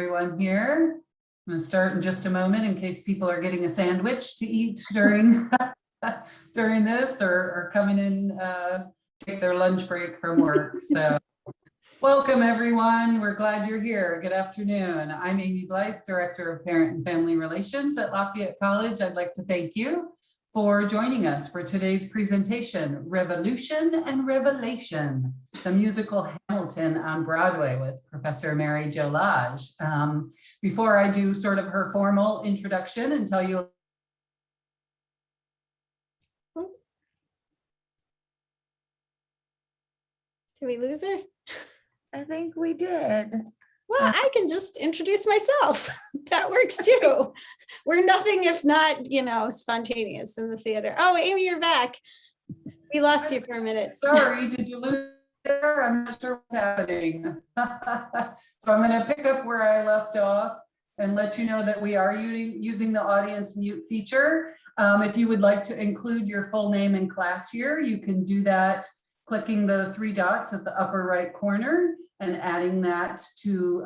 Everyone here. I'm going to start in just a moment in case people are getting a sandwich to eat during during this or coming in take their lunch break from work. So welcome everyone. We're glad you're here. Good afternoon. I'm Amy Blythe, Director of Parent and Family Relations at Lafayette College. I'd like to thank you for joining us for today's presentation, Revolution and Revelation, the musical Hamilton on Broadway with Professor Mary Jo Lodge. Before I do sort of her formal introduction and tell you. Did we lose her? I think we did. Well, I can just introduce myself. That works too. We're nothing if not, spontaneous in the theater. Oh, Amy, you're back. We lost you for a minute. Sorry, did you lose her? I'm not sure what's happening. So I'm going to pick up where I left off and let you know that we are using the audience mute feature. If you would like to include your full name and class year, you can do that clicking the three dots at the upper right corner and adding that to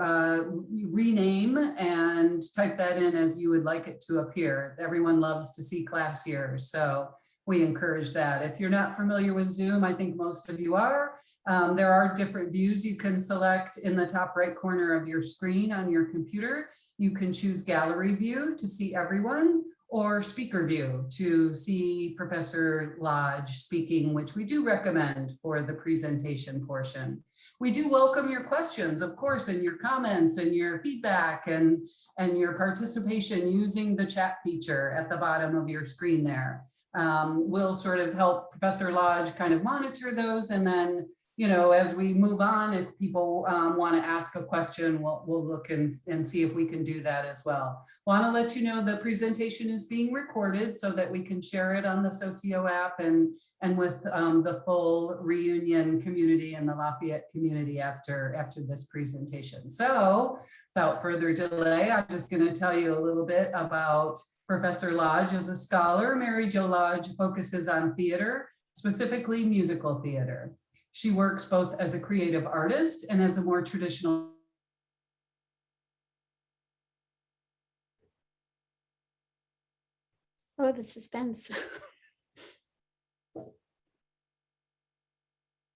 rename and type that in as you would like it to appear. Everyone loves to see class years, so we encourage that. If you're not familiar with Zoom, I think most of you are. There are different views you can select in the top right corner of your screen on your computer. You can choose gallery view to see everyone, or speaker view to see Professor Lodge speaking, which we do recommend for the presentation portion. We do welcome your questions, of course, and your comments and your feedback and your participation using the chat feature at the bottom of your screen there. We'll sort of help Professor Lodge kind of monitor those, and then as we move on, if people want to ask a question, we'll look and see if we can do that as well. Want to let you know the presentation is being recorded so that we can share it on the Socio app and with the full reunion community and the Lafayette community after this presentation. So without further delay, I'm just going to tell you a little bit about Professor Lodge as a scholar. Mary Jo Lodge focuses on theater, specifically musical theater. She works both as a creative artist and as a more traditional. Oh, the suspense.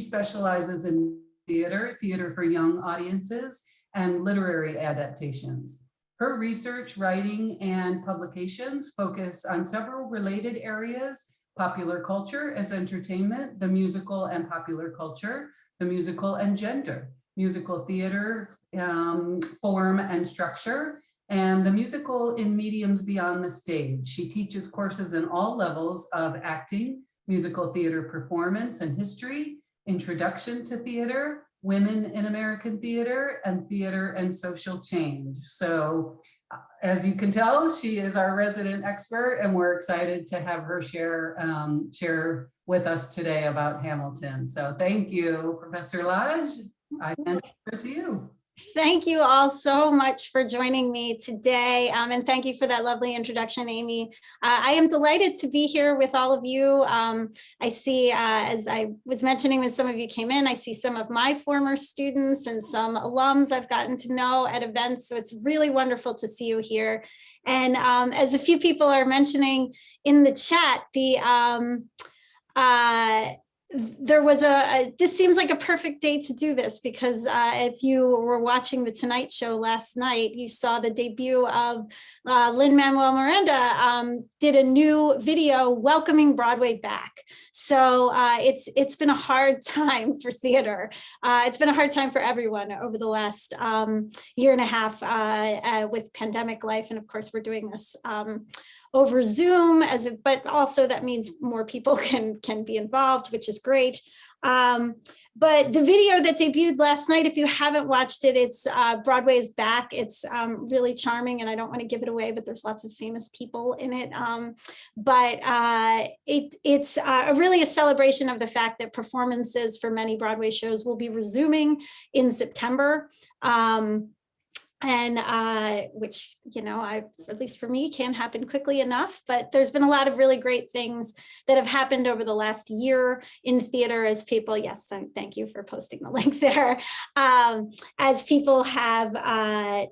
She specializes in theater for young audiences, and literary adaptations. Her research, writing, and publications focus on several related areas: popular culture as entertainment, the musical and popular culture, the musical and gender, musical theater form and structure, and the musical in mediums beyond the stage. She teaches courses in all levels of acting, musical theater performance and history, introduction to theater, women in American theater, and social change. So as you can tell, she is our resident expert, and we're excited to have her share with us today about Hamilton. So thank you, Professor Lodge. I hand it over to you. Thank you all so much for joining me today, and thank you for that lovely introduction, Amy. I am delighted to be here with all of you. I see, as I was mentioning when some of you came in, I see some of my former students and some alums I've gotten to know at events, so it's really wonderful to see you here. And as a few people are mentioning in the chat, there was this seems like a perfect day to do this, because if you were watching the Tonight Show last night, you saw the debut of Lin-Manuel Miranda did a new video welcoming Broadway back. So it's been a hard time for theater. It's been a hard time for everyone over the last year and a half with pandemic life. And of course, we're doing this over Zoom, but also that means more people can be involved, which is great. But the video that debuted last night, if you haven't watched it, it's Broadway is back. It's really charming, and I don't want to give it away, but there's lots of famous people in it. It's really a celebration of the fact that performances for many Broadway shows will be resuming in September. and which, you know, at least for me, can't happen quickly enough, but there's been a lot of really great things that have happened over the last year in theater as people, yes, thank you for posting the link there, as people have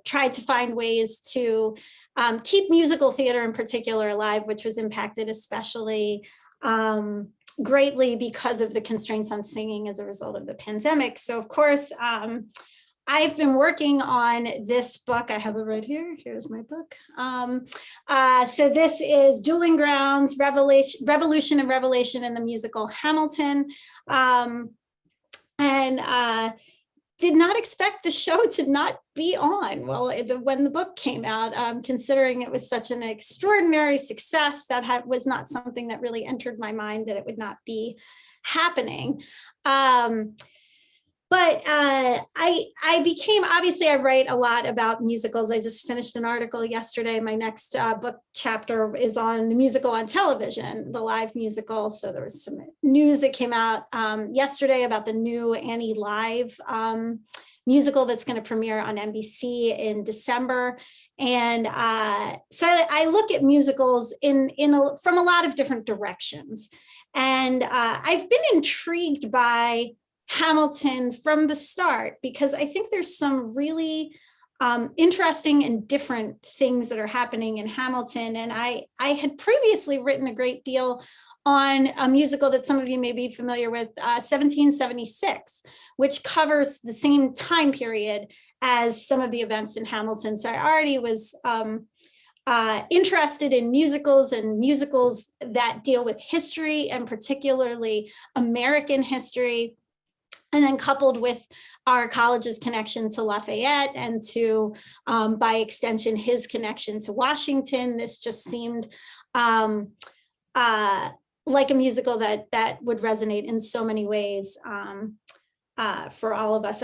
tried to find ways to keep musical theater in particular alive, which was impacted especially greatly because of the constraints on singing as a result of the pandemic. So of course, I've been working on this book. I have it right here. Here's my book. So this is Dueling Grounds, Revolution and Revelation in the Musical Hamilton. Did not expect the show to not be on when the book came out, considering it was such an extraordinary success. That was not something that really entered my mind, that it would not be happening. But I became, obviously I write a lot about musicals. I just finished an article yesterday. My next book chapter is on the musical on television, the live musical. So there was some news that came out yesterday about the new Annie Live musical that's going to premiere on NBC in December. And so I look at musicals from a lot of different directions. And I've been intrigued by Hamilton from the start, because I think there's some really interesting and different things that are happening in Hamilton. And I had previously written a great deal on a musical that some of you may be familiar with, 1776, which covers the same time period as some of the events in Hamilton. So I already was interested in musicals and musicals that deal with history, and particularly American history. And then coupled with our college's connection to Lafayette and to, by extension, his connection to Washington, this just seemed like a musical that would resonate in so many ways for all of us.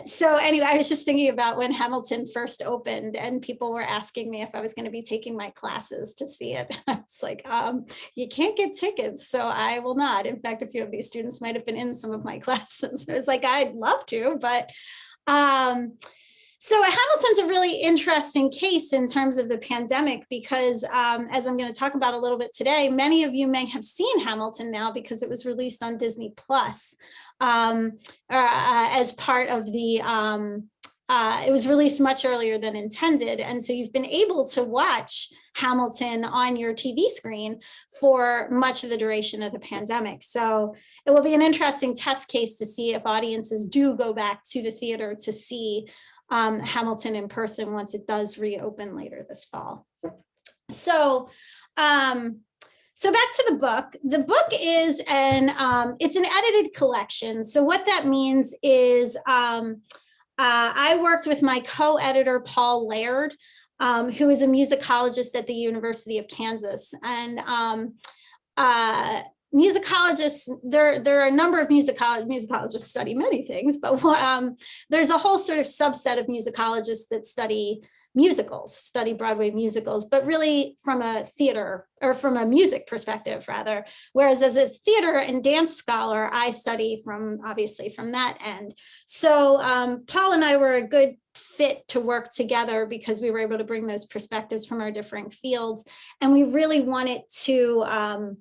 So anyway, I was just thinking about when Hamilton first opened and people were asking me if I was going to be taking my classes to see it. It's like, you can't get tickets, so I will not. In fact, a few of these students might have been in some of my classes. It's like, I'd love to, but so Hamilton's a really interesting case in terms of the pandemic, because as I'm going to talk about a little bit today, many of you may have seen Hamilton now because it was released on Disney Plus. As part of the, it was released much earlier than intended. And so you've been able to watch Hamilton on your TV screen for much of the duration of the pandemic. So it will be an interesting test case to see if audiences do go back to the theater to see Hamilton in person once it does reopen later this fall. So, so back to the book. The book is it's an edited collection. So what that means is I worked with my co-editor, Paul Laird, who is a musicologist at the University of Kansas. And musicologists, there are a number of musicologists study many things, but there's a whole sort of subset of musicologists that study Broadway musicals, but really from a theater or from a music perspective rather. Whereas as a theater and dance scholar, I study obviously from that end. So Paul and I were a good fit to work together because we were able to bring those perspectives from our different fields. And we really wanted to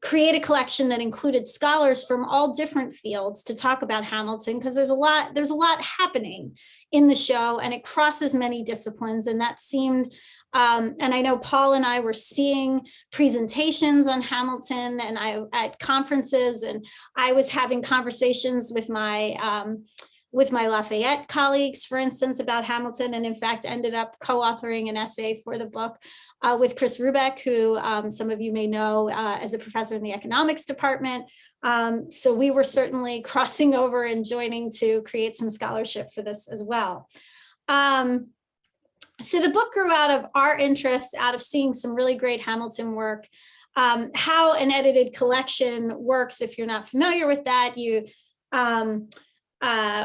create a collection that included scholars from all different fields to talk about Hamilton, because there's a lot happening in the show and it crosses many disciplines. And that seemed, and I know Paul and I were seeing presentations on Hamilton and at conferences, and I was having conversations with my Lafayette colleagues, for instance, about Hamilton, and in fact ended up co-authoring an essay for the book with Chris Rubeck, who some of you may know as a professor in the economics department. So we were certainly crossing over and joining to create some scholarship for this as well. So the book grew out of our interest, out of seeing some really great Hamilton work. How an edited collection works, if you're not familiar with that,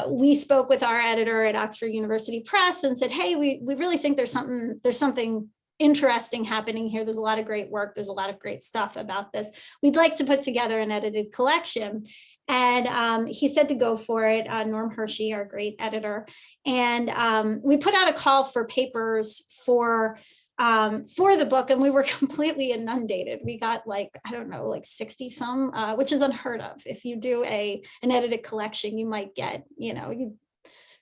we spoke with our editor at Oxford University Press and said, hey, we really think there's something interesting happening here. There's a lot of great work. There's a lot of great stuff about this. We'd like to put together an edited collection. And he said to go for it, Norm Hershey, our great editor. And we put out a call for papers for the book, and we were completely inundated. We got like, I don't know, like 60 some, which is unheard of. If you do an edited collection, you might get,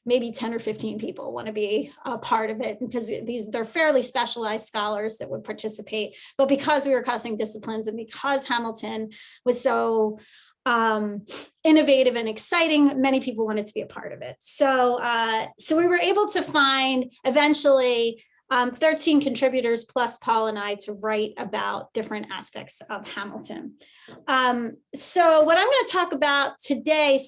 maybe 10 or 15 people want to be a part of it, because they're fairly specialized scholars that would participate. But because we were crossing disciplines, and because Hamilton was so innovative and exciting, many people wanted to be a part of it. So we were able to find eventually 13 contributors plus Paul and I to write about different aspects of Hamilton. So what I'm going to talk about today,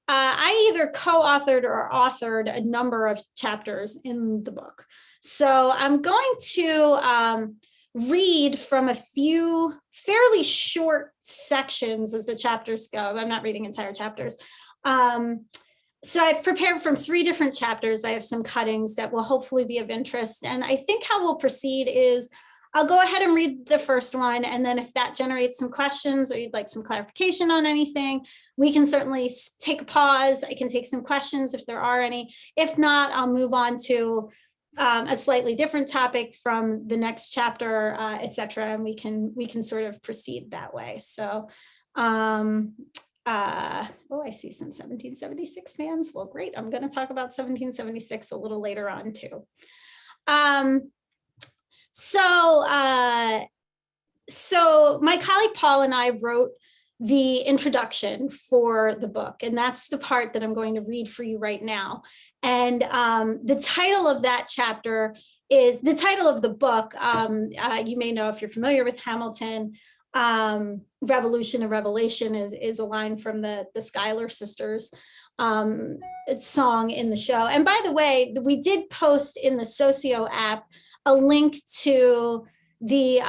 I either co-authored or authored a number of chapters in the book. So I'm going to read from a few fairly short sections as the chapters go. I'm not reading entire chapters. So I've prepared from 3 different chapters. I have some cuttings that will hopefully be of interest. And I think how we'll proceed is I'll go ahead and read the first one. And then if that generates some questions or you'd like some clarification on anything, we can certainly take a pause. I can take some questions if there are any. If not, I'll move on to a slightly different topic from the next chapter, et cetera, and we can sort of proceed that way. So, I see some 1776 fans. Well, great. I'm going to talk about 1776 a little later on too. So my colleague Paul and I wrote the introduction for the book, and that's the part that I'm going to read for you right now. And the title of that chapter is the title of the book. You may know if you're familiar with Hamilton, Revolution and Revelation is a line from the Schuyler sisters song in the show. And by the way, we did post in the Socio app a link to the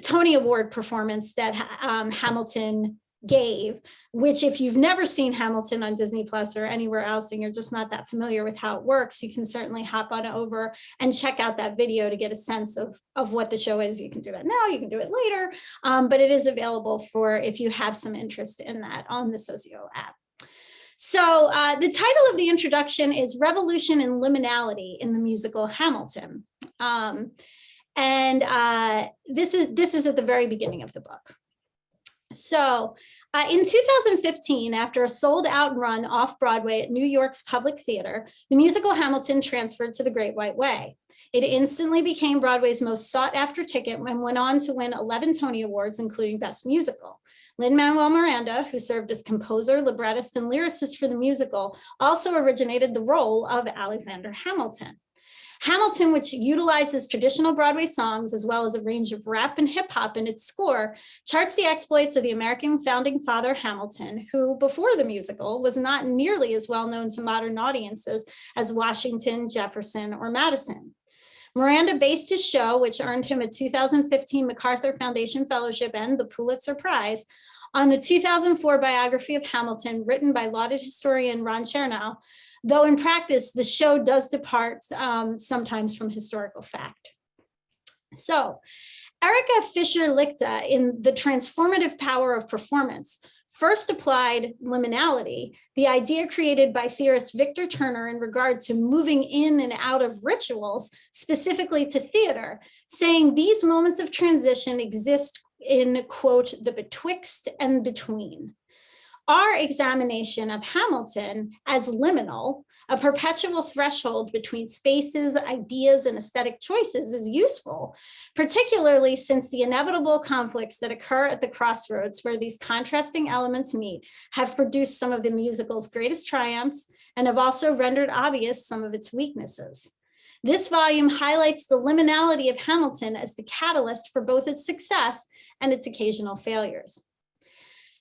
Tony Award performance that Hamilton gave, which if you've never seen Hamilton on Disney Plus or anywhere else and you're just not that familiar with how it works, you can certainly hop on over and check out that video to get a sense of what the show is. You can do that now, you can do it later, but it is available for if you have some interest in that on the Socio app. So the title of the introduction is Revolution and Liminality in the Musical Hamilton. This is at the very beginning of the book. So in 2015, after a sold-out run off-Broadway at New York's Public Theater, the musical Hamilton transferred to the Great White Way. It instantly became Broadway's most sought-after ticket and went on to win 11 Tony Awards, including Best Musical. Lin-Manuel Miranda, who served as composer, librettist, and lyricist for the musical, also originated the role of Alexander Hamilton. Hamilton, which utilizes traditional Broadway songs as well as a range of rap and hip hop in its score, charts the exploits of the American founding father Hamilton, who before the musical was not nearly as well known to modern audiences as Washington, Jefferson, or Madison. Miranda based his show, which earned him a 2015 MacArthur Foundation Fellowship and the Pulitzer Prize, on the 2004 biography of Hamilton written by lauded historian Ron Chernow, though in practice, the show does depart sometimes from historical fact. So Erica Fischer-Lichte in The Transformative Power of Performance first applied liminality, the idea created by theorist Victor Turner in regard to moving in and out of rituals, specifically to theater, saying these moments of transition exist in, quote, the betwixt and between. Our examination of Hamilton as liminal, a perpetual threshold between spaces, ideas, and aesthetic choices is useful, particularly since the inevitable conflicts that occur at the crossroads where these contrasting elements meet have produced some of the musical's greatest triumphs and have also rendered obvious some of its weaknesses. This volume highlights the liminality of Hamilton as the catalyst for both its success and its occasional failures.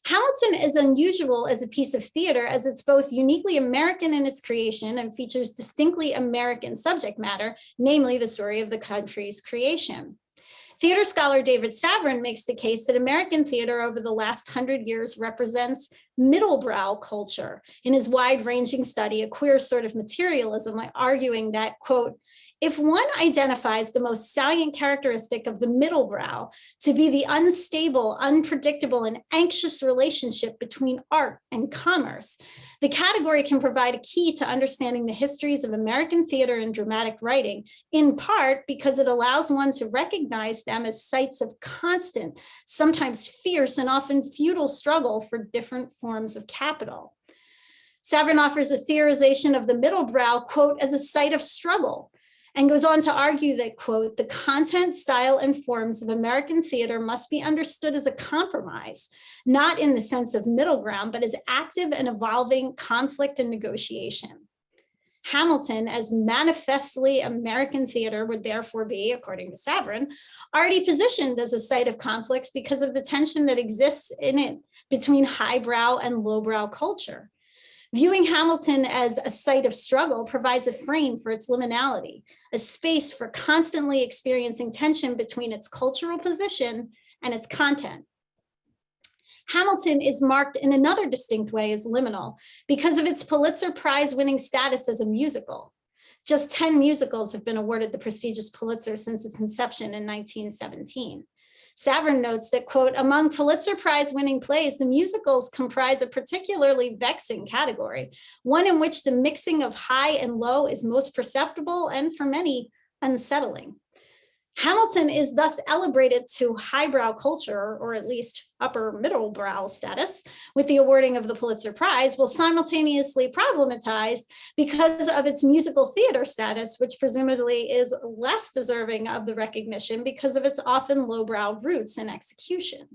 Hamilton is unusual as a piece of theater as it's both uniquely American in its creation and features distinctly American subject matter, namely the story of the country's creation. Theater scholar David Savrin makes the case that American theater over the last 100 years represents middlebrow culture in his wide-ranging study, A Queer Sort of Materialism, arguing that, quote, If one identifies the most salient characteristic of the middle brow to be the unstable, unpredictable, and anxious relationship between art and commerce, the category can provide a key to understanding the histories of American theater and dramatic writing, in part because it allows one to recognize them as sites of constant, sometimes fierce, and often futile struggle for different forms of capital. Savrin offers a theorization of the middle brow, quote, as a site of struggle, and goes on to argue that, quote, the content, style, and forms of American theater must be understood as a compromise, not in the sense of middle ground, but as active and evolving conflict and negotiation. Hamilton, as manifestly American theater, would therefore be, according to Savrin, already positioned as a site of conflicts because of the tension that exists in it between highbrow and lowbrow culture. Viewing Hamilton as a site of struggle provides a frame for its liminality, a space for constantly experiencing tension between its cultural position and its content. Hamilton is marked in another distinct way as liminal because of its Pulitzer Prize-winning status as a musical. Just 10 musicals have been awarded the prestigious Pulitzer since its inception in 1917. Savrin notes that, quote, among Pulitzer Prize-winning plays, the musicals comprise a particularly vexing category, one in which the mixing of high and low is most perceptible and, for many, unsettling. Hamilton is thus elevated to highbrow culture, or at least upper middle brow status, with the awarding of the Pulitzer Prize, while simultaneously problematized because of its musical theater status, which presumably is less deserving of the recognition because of its often lowbrow roots and execution.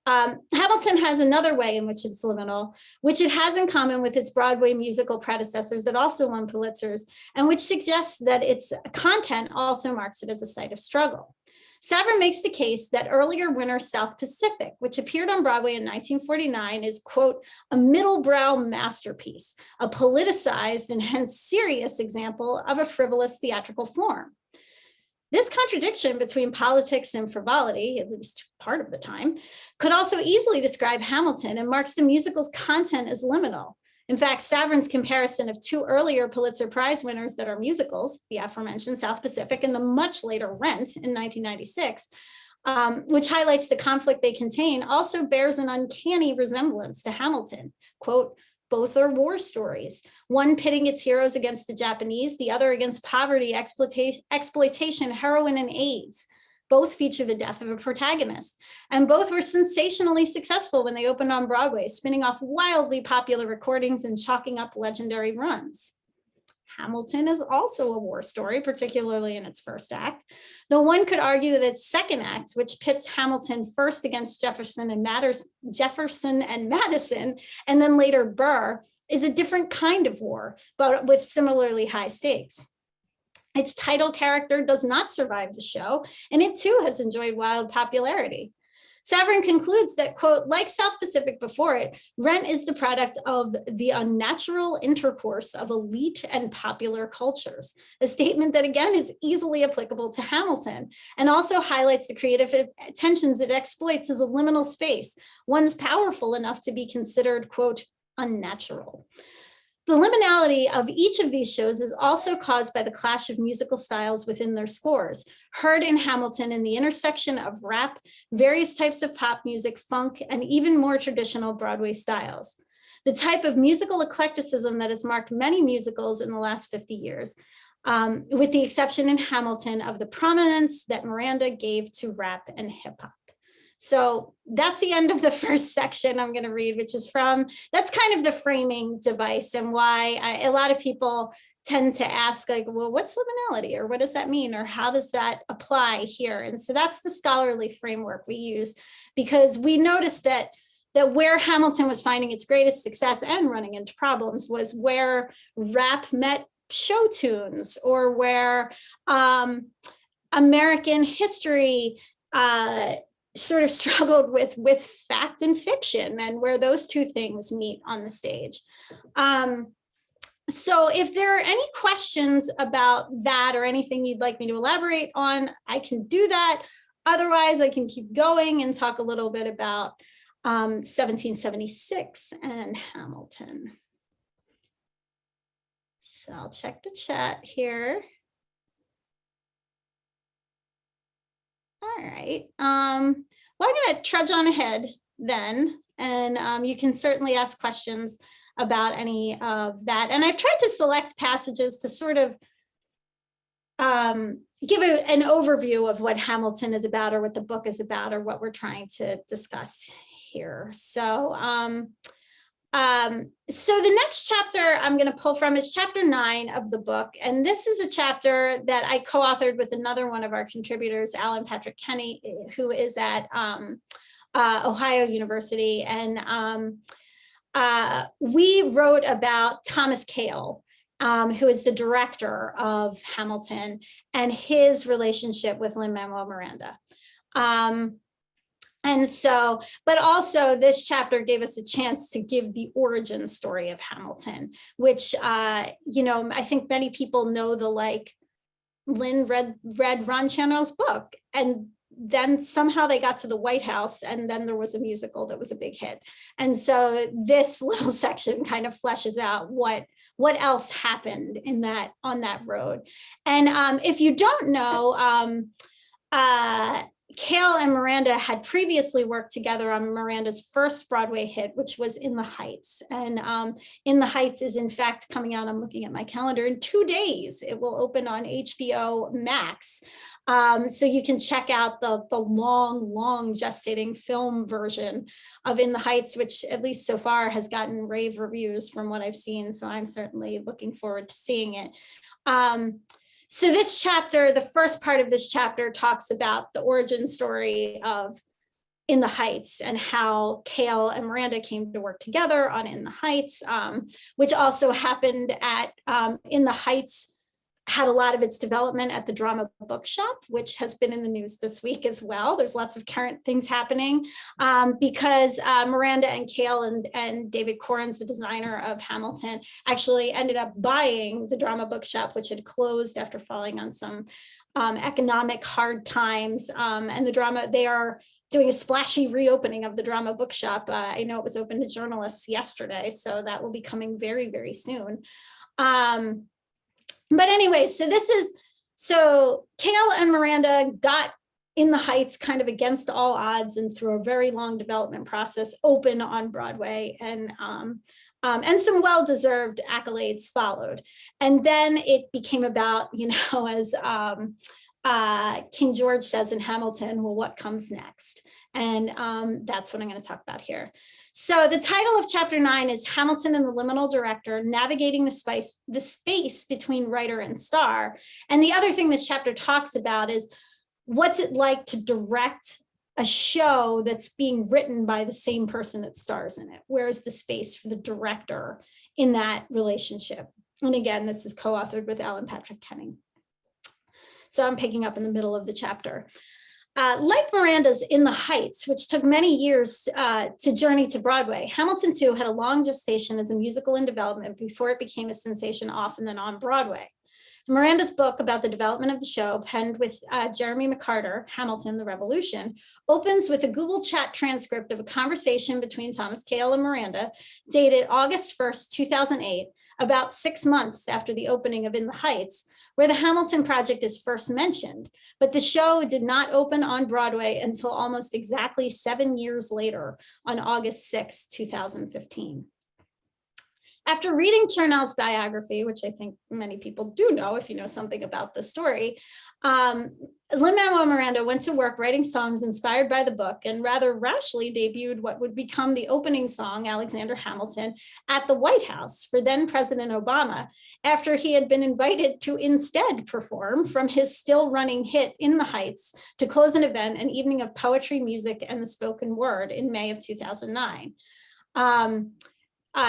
Hamilton has another way in which it's liminal, which it has in common with its Broadway musical predecessors that also won Pulitzers, and which suggests that its content also marks it as a site of struggle. Savrin makes the case that earlier winner South Pacific, which appeared on Broadway in 1949, is, quote, a middle brow masterpiece, a politicized and hence serious example of a frivolous theatrical form. This contradiction between politics and frivolity, at least part of the time, could also easily describe Hamilton and marks the musical's content as liminal. In fact, Savrin's comparison of two earlier Pulitzer Prize winners that are musicals, the aforementioned South Pacific and the much later Rent in 1996, which highlights the conflict they contain, also bears an uncanny resemblance to Hamilton. Quote, both are war stories, one pitting its heroes against the Japanese, the other against poverty, exploitation, heroin, and AIDS. Both feature the death of a protagonist, and both were sensationally successful when they opened on Broadway, spinning off wildly popular recordings and chalking up legendary runs. Hamilton is also a war story, particularly in its first act, though one could argue that its second act, which pits Hamilton first against Jefferson and Madison, and then later Burr, is a different kind of war, but with similarly high stakes. Its title character does not survive the show, and it too has enjoyed wild popularity. Savrin concludes that, quote, like South Pacific before it, Rent is the product of the unnatural intercourse of elite and popular cultures, a statement that, again, is easily applicable to Hamilton and also highlights the creative tensions it exploits as a liminal space, one's powerful enough to be considered, quote, unnatural. The liminality of each of these shows is also caused by the clash of musical styles within their scores, heard in Hamilton in the intersection of rap, various types of pop music, funk, and even more traditional Broadway styles. The type of musical eclecticism that has marked many musicals in the last 50 years, with the exception in Hamilton of the prominence that Miranda gave to rap and hip hop. So that's the end of the first section I'm going to read, which is that's kind of the framing device and why a lot of people tend to ask, like, well, what's liminality, or what does that mean, or how does that apply here? And so that's the scholarly framework we use, because we noticed that where Hamilton was finding its greatest success and running into problems was where rap met show tunes, or where American history sort of struggled with fact and fiction, and where those two things meet on the stage. So if there are any questions about that or anything you'd like me to elaborate on, I can do that. Otherwise, I can keep going and talk a little bit about 1776 and Hamilton. So I'll check the chat here. right. Well, I'm going to trudge on ahead then, and you can certainly ask questions about any of that. And I've tried to select passages to sort of give an overview of what Hamilton is about, or what the book is about, or what we're trying to discuss here. So, so the next chapter I'm going to pull from is chapter 9 of the book. And this is a chapter that I co-authored with another one of our contributors, Alan Patrick Kenny, who is at Ohio University. And we wrote about Thomas Kail, who is the director of Hamilton, and his relationship with Lin-Manuel Miranda. And so, but also this chapter gave us a chance to give the origin story of Hamilton, which, you know, I think many people know the, like, Lynn read Ron Chernow's book, and then somehow they got to the White House, and then there was a musical that was a big hit. And so this little section kind of fleshes out what else happened in that, on that road. And if you don't know, Kail and Miranda had previously worked together on Miranda's first Broadway hit, which was In the Heights. And In the Heights is in fact coming out, I'm looking at my calendar, in 2 days. It will open on HBO Max. So you can check out the long gestating film version of In the Heights, which at least so far has gotten rave reviews from what I've seen. So I'm certainly looking forward to seeing it. So this chapter, the first part of this chapter, talks about the origin story of In the Heights and how Kail and Miranda came to work together on In the Heights, which also happened at In the Heights had a lot of its development at the Drama Bookshop, which has been in the news this week as well. There's lots of current things happening because Miranda and Kail and David Corrins, the designer of Hamilton, actually ended up buying the Drama Bookshop, which had closed after falling on some economic hard times. And the drama, they are doing a splashy reopening of the Drama Bookshop. I know it was open to journalists yesterday, so that will be coming very, very soon. But anyway, so Kail and Miranda got In the Heights kind of against all odds and through a very long development process open on Broadway, and some well-deserved accolades followed. And then it became about, you know, as King George says in Hamilton, well, what comes next? And that's what I'm going to talk about here. So the title of chapter 9 is Hamilton and the Liminal Director, Navigating the Space Between Writer and Star. And the other thing this chapter talks about is what's it like to direct a show that's being written by the same person that stars in it? Where's the space for the director in that relationship? And again, this is co-authored with Alan Patrick Kenny. So I'm picking up in the middle of the chapter. Like Miranda's In the Heights, which took many years to journey to Broadway, Hamilton too had a long gestation as a musical in development before it became a sensation off and then on Broadway. Miranda's book about the development of the show, penned with Jeremy McCarter, Hamilton, the Revolution, opens with a Google Chat transcript of a conversation between Thomas Kail and Miranda, dated August 1st, 2008, about 6 months after the opening of In the Heights, where the Hamilton project is first mentioned, but the show did not open on Broadway until almost exactly 7 years later, on August 6, 2015. After reading Chernow's biography, which I think many people do know if you know something about the story, Lin-Manuel Miranda went to work writing songs inspired by the book and rather rashly debuted what would become the opening song, Alexander Hamilton, at the White House for then President Obama, after he had been invited to instead perform from his still running hit In the Heights to close an event, an evening of poetry, music, and the spoken word in May of 2009.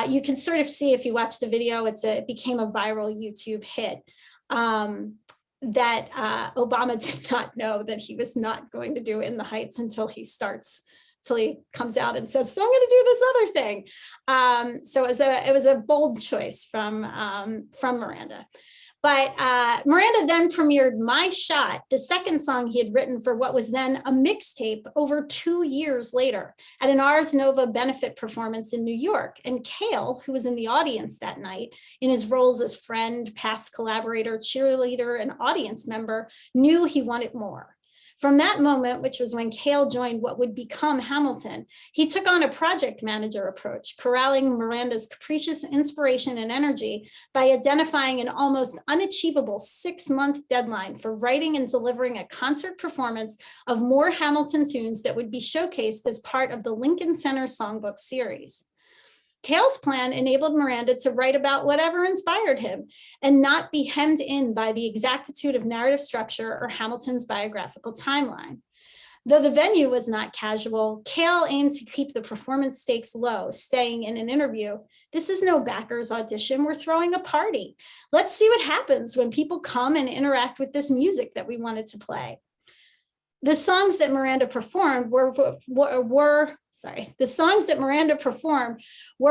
You can sort of see if you watch the video, it became a viral YouTube hit. That Obama did not know that he was not going to do In the Heights until he comes out and says, so I'm going to do this other thing. So it was a bold choice from Miranda. But Miranda then premiered My Shot, the second song he had written for what was then a mixtape, over 2 years later at an Ars Nova benefit performance in New York. And Kail, who was in the audience that night in his roles as friend, past collaborator, cheerleader, and audience member, knew he wanted more. From that moment, which was when Cale joined what would become Hamilton, he took on a project manager approach, corralling Miranda's capricious inspiration and energy by identifying an almost unachievable 6-month deadline for writing and delivering a concert performance of more Hamilton tunes that would be showcased as part of the Lincoln Center Songbook series. Cale's plan enabled Miranda to write about whatever inspired him and not be hemmed in by the exactitude of narrative structure or Hamilton's biographical timeline. Though the venue was not casual, Cale aimed to keep the performance stakes low, saying in an interview, "This is no backers audition, we're throwing a party. Let's see what happens when people come and interact with this music that we wanted to play." The songs that Miranda performed were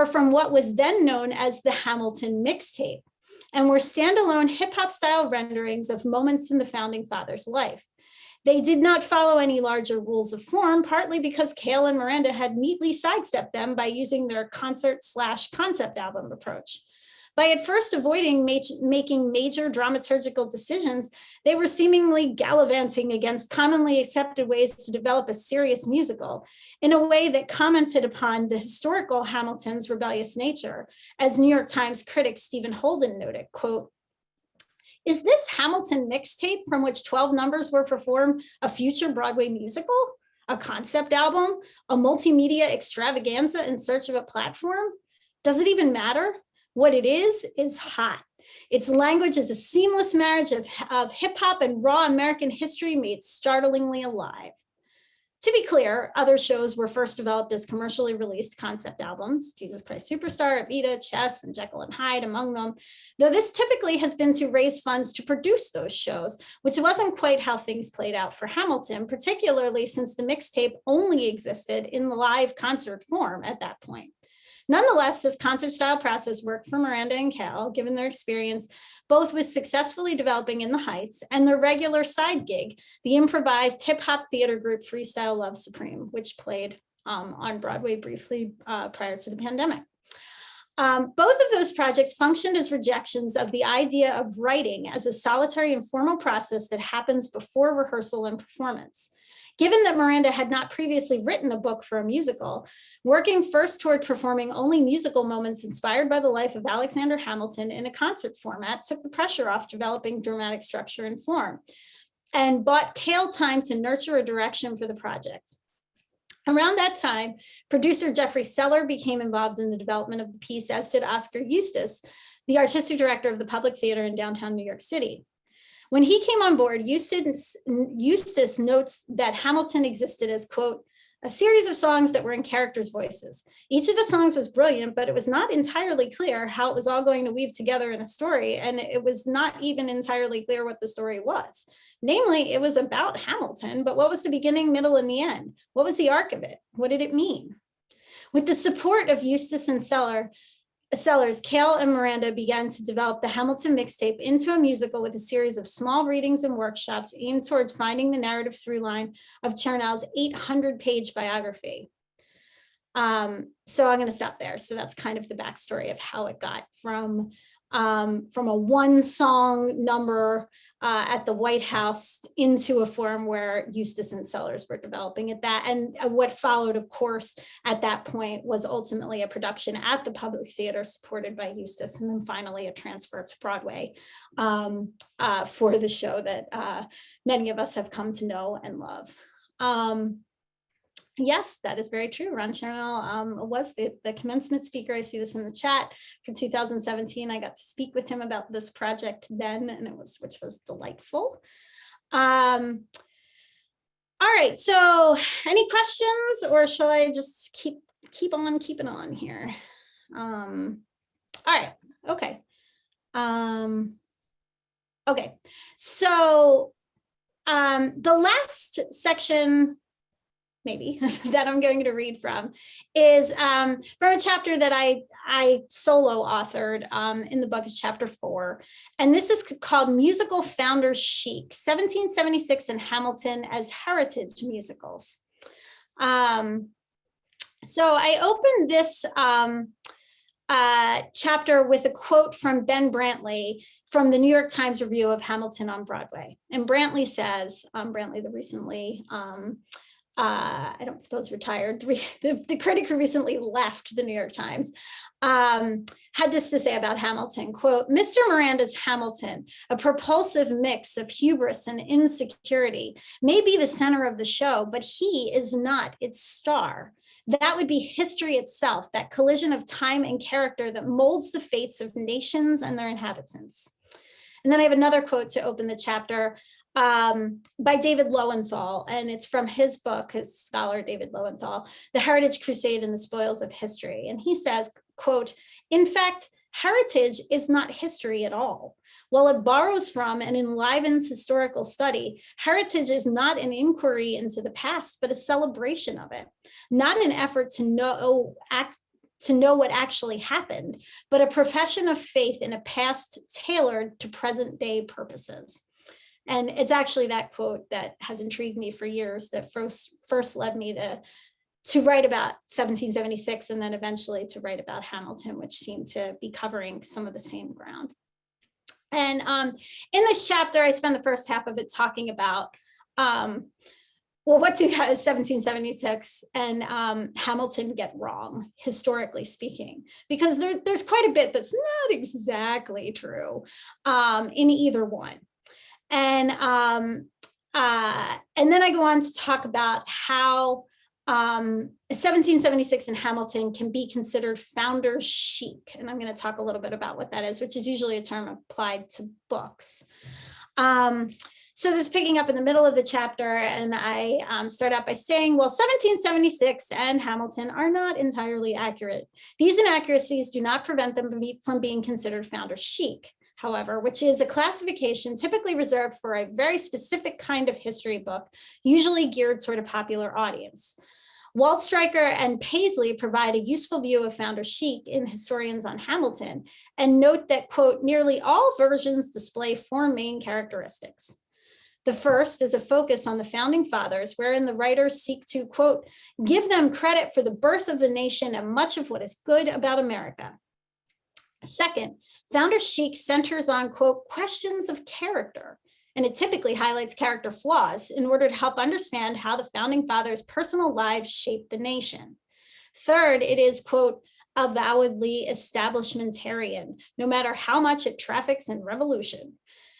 from what was then known as the Hamilton mixtape and were standalone hip hop style renderings of moments in the founding father's life. They did not follow any larger rules of form, partly because Cale and Miranda had neatly sidestepped them by using their concert/concept album approach. By at first avoiding making major dramaturgical decisions, they were seemingly gallivanting against commonly accepted ways to develop a serious musical in a way that commented upon the historical Hamilton's rebellious nature. As New York Times critic Stephen Holden noted, quote, "Is this Hamilton mixtape from which 12 numbers were performed a future Broadway musical, a concept album, a multimedia extravaganza in search of a platform? Does it even matter? What it is hot. Its language is a seamless marriage of hip hop and raw American history made startlingly alive." To be clear, other shows were first developed as commercially released concept albums, Jesus Christ Superstar, Evita, Chess, and Jekyll and Hyde among them, though this typically has been to raise funds to produce those shows, which wasn't quite how things played out for Hamilton, particularly since the mixtape only existed in the live concert form at that point. Nonetheless, this concert style process worked for Miranda and Cale, given their experience both with successfully developing in the Heights and their regular side gig, the improvised hip hop theater group Freestyle Love Supreme, which played on Broadway briefly prior to the pandemic. Both of those projects functioned as rejections of the idea of writing as a solitary and formal process that happens before rehearsal and performance. Given that Miranda had not previously written a book for a musical, working first toward performing only musical moments inspired by the life of Alexander Hamilton in a concert format took the pressure off developing dramatic structure and form, and bought Cale time to nurture a direction for the project. Around that time, producer Jeffrey Seller became involved in the development of the piece, as did Oscar Eustace, the artistic director of the Public Theater in downtown New York City. When he came on board, Eustace notes that Hamilton existed as, quote, "a series of songs that were in characters' voices. Each of the songs was brilliant, but it was not entirely clear how it was all going to weave together in a story, and it was not even entirely clear what the story was. Namely, it was about Hamilton, but what was the beginning, middle, and the end? What was the arc of it? What did it mean?" With the support of Eustace and Sellers, Cale and Miranda began to develop the Hamilton mixtape into a musical with a series of small readings and workshops aimed towards finding the narrative through line of Chernows' 800-page biography. So I'm going to stop there. So that's kind of the backstory of how it got from a one-song number at the White House into a form where Eustace and Sellers were developing at that. And what followed, of course, at that point was ultimately a production at the Public Theater supported by Eustace, and then finally a transfer to Broadway for the show that many of us have come to know and love. Yes, that is very true. Ron Chernow was the commencement speaker. I see this in the chat for 2017. I got to speak with him about this project then, and which was delightful. All right, so any questions, or shall I just keep on keeping on here? All right, okay. Okay, so the last section maybe that I'm going to read from is from a chapter that I solo authored in the book. Is chapter 4, and this is called Musical Founders Chic, 1776 and Hamilton as Heritage Musicals. So I opened this chapter with a quote from Ben Brantley from the New York Times review of Hamilton on Broadway. And Brantley says, Brantley, the recently, I don't suppose retired, the critic who recently left the New York Times, had this to say about Hamilton, quote, Mr. Miranda's Hamilton, a propulsive mix of hubris and insecurity, may be the center of the show, but he is not its star. That would be history itself, that collision of time and character that molds the fates of nations and their inhabitants. And then I have another quote to open the chapter by David Lowenthal, and it's from his book, his scholar David Lowenthal, The Heritage Crusade and the Spoils of History. And he says, quote, in fact, heritage is not history at all. While it borrows from and enlivens historical study, heritage is not an inquiry into the past, but a celebration of it, not an effort to know what actually happened, but a profession of faith in a past tailored to present day purposes. And it's actually that quote that has intrigued me for years, that first led me to write about 1776 and then eventually to write about Hamilton, which seemed to be covering some of the same ground. And in this chapter, I spend the first half of it talking about, well, what do 1776 and Hamilton get wrong, historically speaking? Because there's quite a bit that's not exactly true in either one. And then I go on to talk about how 1776 and Hamilton can be considered founder chic. And I'm going to talk a little bit about what that is, which is usually a term applied to books. So this is picking up in the middle of the chapter, and I start out by saying, well, 1776 and Hamilton are not entirely accurate. These inaccuracies do not prevent them from being considered founder chic, however, which is a classification typically reserved for a very specific kind of history book, usually geared toward a popular audience. Waldstreicher and Paisley provide a useful view of founder chic in Historians on Hamilton, and note that, quote, nearly all versions display four main characteristics. The first is a focus on the founding fathers, wherein the writers seek to, quote, give them credit for the birth of the nation and much of what is good about America. Second, founder chic centers on, quote, questions of character, and it typically highlights character flaws in order to help understand how the founding fathers' personal lives shaped the nation. Third, it is, quote, avowedly establishmentarian, no matter how much it traffics in revolution.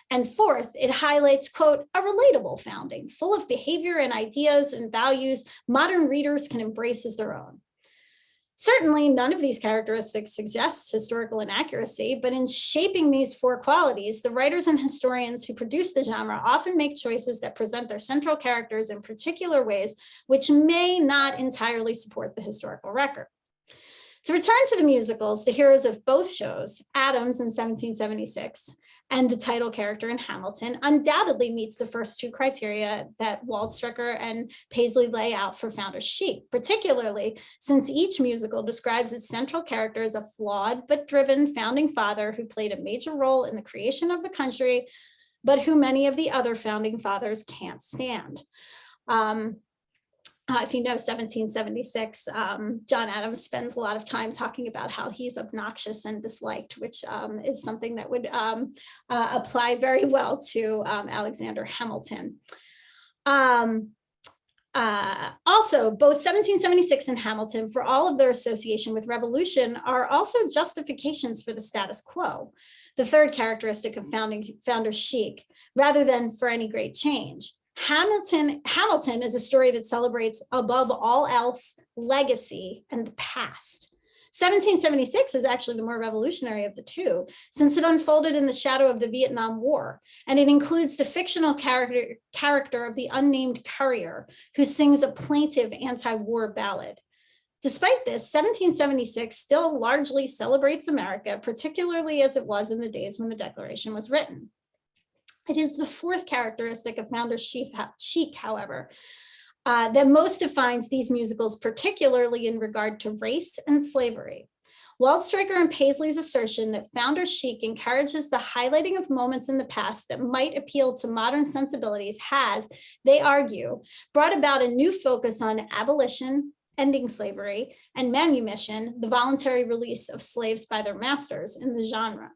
And fourth, it highlights, quote, a relatable founding, full of behavior and ideas and values modern readers can embrace as their own. Certainly, none of these characteristics suggests historical inaccuracy, but in shaping these four qualities, the writers and historians who produce the genre often make choices that present their central characters in particular ways, which may not entirely support the historical record. To return to the musicals, the heroes of both shows, Adams in 1776 and the title character in Hamilton, undoubtedly meets the first two criteria that Waldstreicher and Paisley lay out for founder chic, particularly since each musical describes its central character as a flawed but driven founding father who played a major role in the creation of the country, but who many of the other founding fathers can't stand. If you know 1776, John Adams spends a lot of time talking about how he's obnoxious and disliked, which is something that would apply very well to Alexander Hamilton. Also, both 1776 and Hamilton, for all of their association with revolution, are also justifications for the status quo, the third characteristic of founder chic, rather than for any great change. Hamilton is a story that celebrates, above all else, legacy and the past. 1776 is actually the more revolutionary of the two, since it unfolded in the shadow of the Vietnam War, and it includes the fictional character of the unnamed courier, who sings a plaintive anti-war ballad. Despite this, 1776 still largely celebrates America, particularly as it was in the days when the Declaration was written. It is the fourth characteristic of founder chic, however, that most defines these musicals, particularly in regard to race and slavery. Waldstreicher and Paisley's assertion that founder chic encourages the highlighting of moments in the past that might appeal to modern sensibilities has, they argue, brought about a new focus on abolition Ending Slavery, and Manumission, The Voluntary Release of Slaves by Their Masters in the Genre.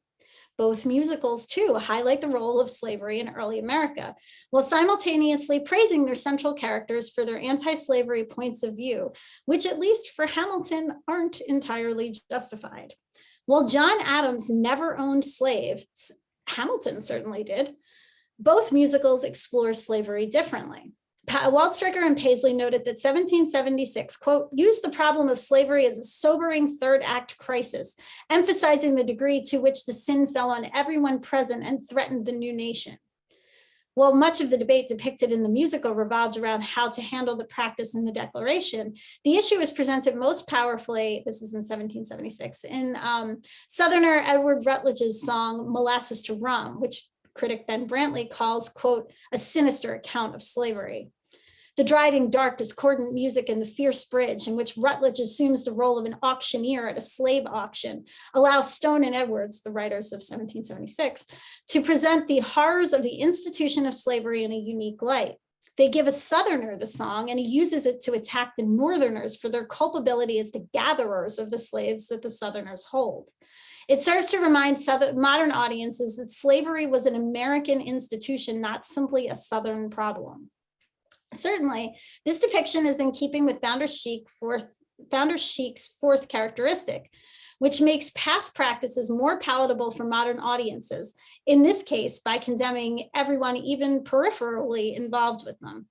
Both musicals, too, highlight the role of slavery in early America, while simultaneously praising their central characters for their anti-slavery points of view, which, at least for Hamilton, aren't entirely justified. While John Adams never owned slaves, Hamilton certainly did. Both musicals explore slavery differently. Waldstreicher and Paisley noted that 1776, quote, used the problem of slavery as a sobering third act crisis, emphasizing the degree to which the sin fell on everyone present and threatened the new nation. While much of the debate depicted in the musical revolved around how to handle the practice in the Declaration, the issue is presented most powerfully, this is in 1776, in Southerner Edward Rutledge's song, Molasses to Rum, which critic Ben Brantley calls, quote, a sinister account of slavery. The driving dark discordant music in The Fierce Bridge, in which Rutledge assumes the role of an auctioneer at a slave auction, allows Stone and Edwards, the writers of 1776, to present the horrors of the institution of slavery in a unique light. They give a Southerner the song, and he uses it to attack the Northerners for their culpability as the gatherers of the slaves that the Southerners hold. It serves to remind modern audiences that slavery was an American institution, not simply a Southern problem. Certainly, this depiction is in keeping with Founder Chic's fourth characteristic, which makes past practices more palatable for modern audiences, in this case, by condemning everyone even peripherally involved with them.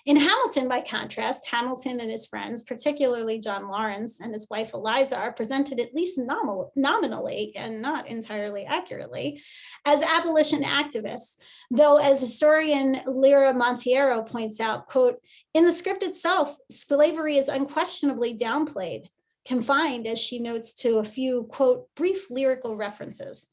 In Hamilton, by contrast, Hamilton and his friends, particularly John Lawrence and his wife Eliza, are presented at least nominally and not entirely accurately as abolition activists, though as historian Lyra Monteiro points out, quote, in the script itself, slavery is unquestionably downplayed, confined, as she notes, to a few, quote, brief lyrical references.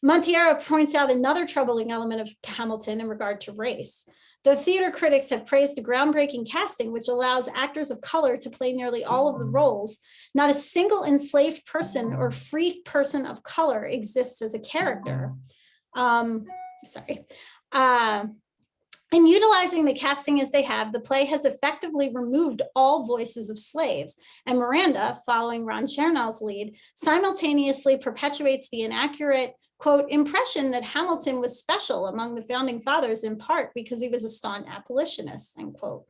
Monteiro points out another troubling element of Hamilton in regard to race. Though theater critics have praised the groundbreaking casting, which allows actors of color to play nearly all of the roles, not a single enslaved person or free person of color exists as a character. In utilizing the casting as they have, the play has effectively removed all voices of slaves, and Miranda, following Ron Chernow's lead, simultaneously perpetuates the inaccurate, quote, impression that Hamilton was special among the founding fathers in part because he was a staunch abolitionist, end quote.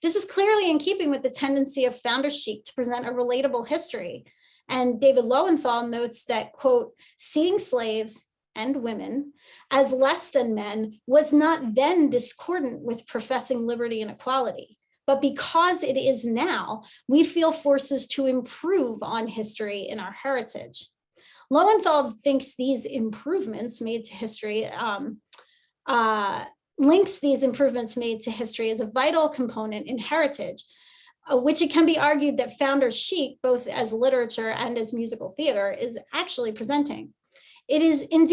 This is clearly in keeping with the tendency of Founder Chic to present a relatable history. And David Lowenthal notes that, quote, seeing slaves and women as less than men was not then discordant with professing liberty and equality. But because it is now, we feel forces to improve on history in our heritage. Lowenthal thinks these improvements made to history, links these improvements made to history as a vital component in heritage, which it can be argued that Founder Chic, both as literature and as musical theater, is actually presenting. It is in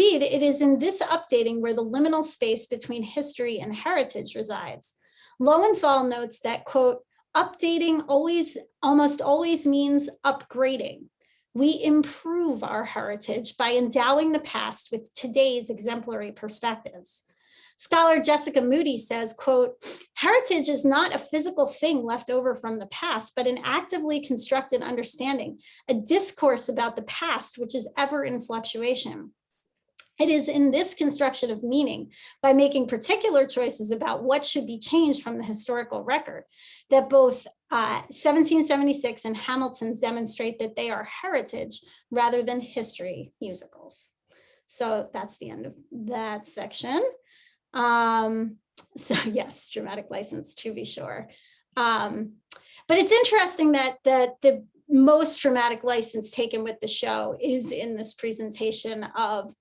this updating where the liminal space between history and heritage resides. Lowenthal notes that, quote, updating almost always means upgrading. We improve our heritage by endowing the past with today's exemplary perspectives. Scholar Jessica Moody says, quote, heritage is not a physical thing left over from the past, but an actively constructed understanding, a discourse about the past, which is ever in fluctuation. It is in this construction of meaning, by making particular choices about what should be changed from the historical record, that both 1776 and Hamilton's demonstrate that they are heritage rather than history musicals. So that's the end of that section. So yes, dramatic license to be sure. But it's interesting that the most dramatic license taken with the show is in this presentation of